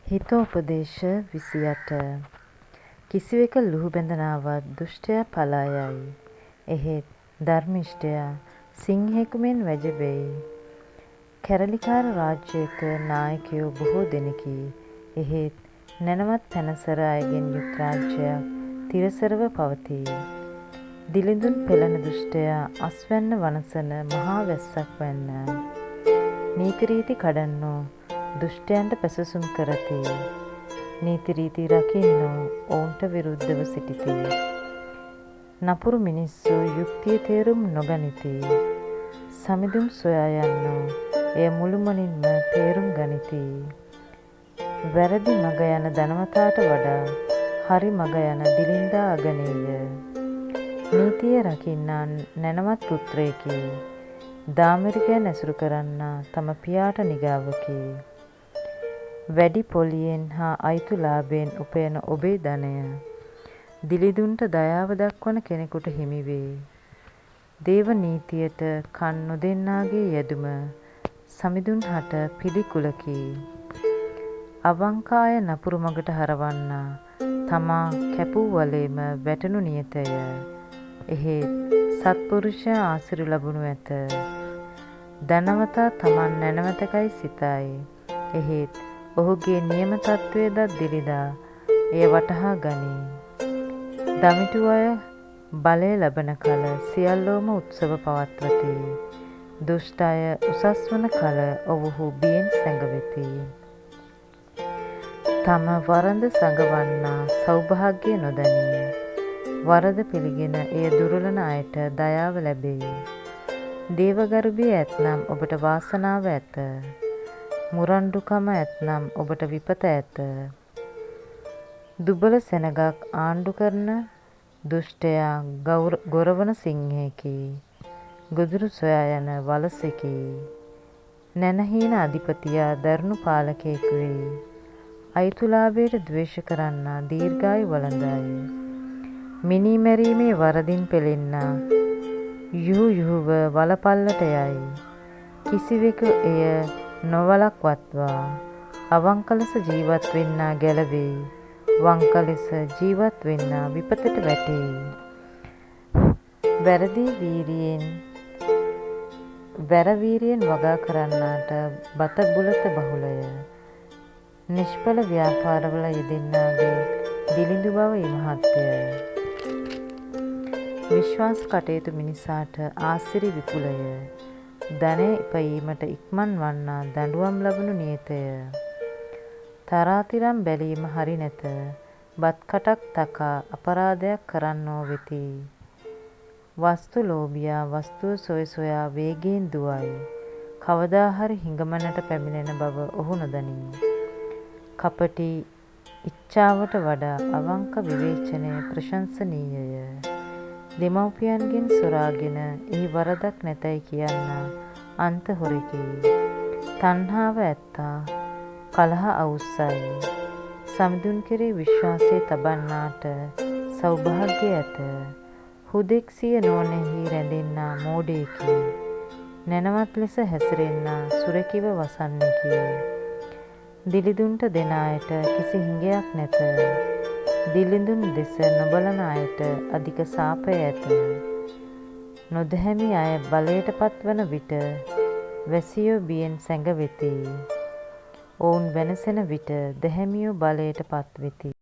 හිතෝපදේශ 28 කිසිවෙක ලුහු බැඳනාවත් දුෂ්ටයා පලා යයි. එහෙත් ධර්මිෂ්ඨයා සිංහෙකු මෙන් වැජඹෙයි. කැරලිකාර රාජ්‍යයක නායකයෝ බොහෝ දෙනෙකි. එහෙත් නැණවත් පැනසර අයගෙන් යුත් රාජ්‍යයක් තිරසරව පවතී. දිලිඳුන් පෙළන දුෂ්ටයා අස්වැන්න වනසන මහා වැස්සක් වැන්න. නීතිරීති කඩන්නෝ දුෂ්ටයන්ට පැසසුම් කරති. නීතිරීති රකින්නෝ ඔවුන්ට විරුද්ධව සිටිති. නපුරු මිනිස්සු යුක්තිය තේරුම් නොගනිති. සමිඳුන් සොයා යන්නෝ එය මුළුමනින්ම තේරුම් ගනිති. වැරදි මග යන ධනවතාට වඩා හරි මග යන දිලිඳා අගනේය. නීතිය රකින්නා නැණවත් පුත්‍රයෙකි. දාමරිකයන් ඇසුරු කරන්නා තම පියාට නිගාවකි. වැඩි පොලියෙන් හා අයිතු ලාභයෙන් උපයන ඔබේ ධනය දිලිඳුන්ට දයාව දක්වන කෙනෙකුට හිමි වේ. දේව නීතියට කන් නොදෙන්නාගේ යෙදුම සමිඳුන් හට පිළිකුලකි. අවංක අය නපුරු මගට හරවන්නා තමා කැපූ වලේම වැටෙනු නියතය. එහෙත් සත්පුරුෂයා ආසිරි ලබනු ඇත. ධනවතා තමන් නැණවතකයි සිතයි. එහෙත් ඔහුගේ නියම තත්වය දත් දිලිඳා එය වටහා ගනී. දමිටු අය බලය ලබන කල සියල්ලෝම උත්සව පවත්වති. දුෂ්ට අය උසස් වන කල ඔවුහු බියෙන් සැඟවෙති. තම වරද සඟවන්නා සෞභාග්‍ය නොදනී. වරද පිළිගෙන එය දුරලන අයට දයාව ලැබෙයි. දේවගර්භය ඇත්නම් ඔබට වාසනාව ඇත. මුරණ්ඩුකම ඇත්නම් ඔබට විපත ඇත. දුබල සෙනගක් ආණ්ඩු කරන දුෂ්ටයා ගොරවන සිංහයෙකි. ගොදුරු සොයා යන වලසෙකි. නැනහීන අධිපතියා දරුණු පාලකයෙකු වෙයි. අයිතුලාභයට ද්වේෂ කරන්නා දීර්ඝායු වළඳයි. මිනී මැරීමේ වරදින් පෙළෙන්නා යුහු යුහුව වලපල්ලට යයි. කිසිවෙකු එය නොවලක්වත්වා අවංක ලෙස ජීවත් වෙන්නා ගැලවෙයි. වංක ලෙස ජීවත් වෙන්නා විපතට වැටෙයි. වැරවීරියෙන් වගා කරන්නාට බත බුලත බහුලය. නිෂ්ඵල ව්‍යාපාරවල යෙදෙන්නාගේ දිලිඳු බව ඉමහත්ය. විශ්වාස කටයුතු මිනිසාට ආසිරි විපුලය. ධනය ඉපයීමට ඉක්මන් වන්නා දඬුවම් ලබනු නියතය. තරාතිරම් බැලීම හරි නැත. බත් කටක් තකා අපරාධයක් කරන්නෝ වෙති. වස්තු ලෝභියා වස්තුව සොය සොයා වේගයෙන් දුවයි. කවදා හරි හිඟමනට පැමිණෙන බව ඔහු නොදනී. කපටි ඉච්ඡාවට වඩා අවංක විවේචනය ප්‍රශංසනීයය. දෙමව්පියන්ගෙන් සොරාගෙන එහි වරදක් නැතැයි කියන්නා අන්ත හොරෙකි. තණ්හාව ඇත්තා කලහ අවුස්සයි. සමිඳුන් කෙරෙහි විශ්වාසය තබන්නාට සෞභාග්‍ය ඇත. හුදෙක් සිය නුවණෙහි රැඳෙන්නා මෝඩයෙකි. නැණවත් ලෙස හැසිරෙන්නා සුරැකිව වසන්නෙකි. දිලිඳුන්ට දෙන අයට කිසි හිඟයක් නැත. දිලිඳුන් දෙස නොබලන අයට අධික සාපය ඇත. නොදැහැමි අය බලයට පත්වන විට වැසියෝ බියෙන් සැඟවෙති. ඔවුන් වෙනසෙන විට දැහැමියෝ බලයට පත්වෙති.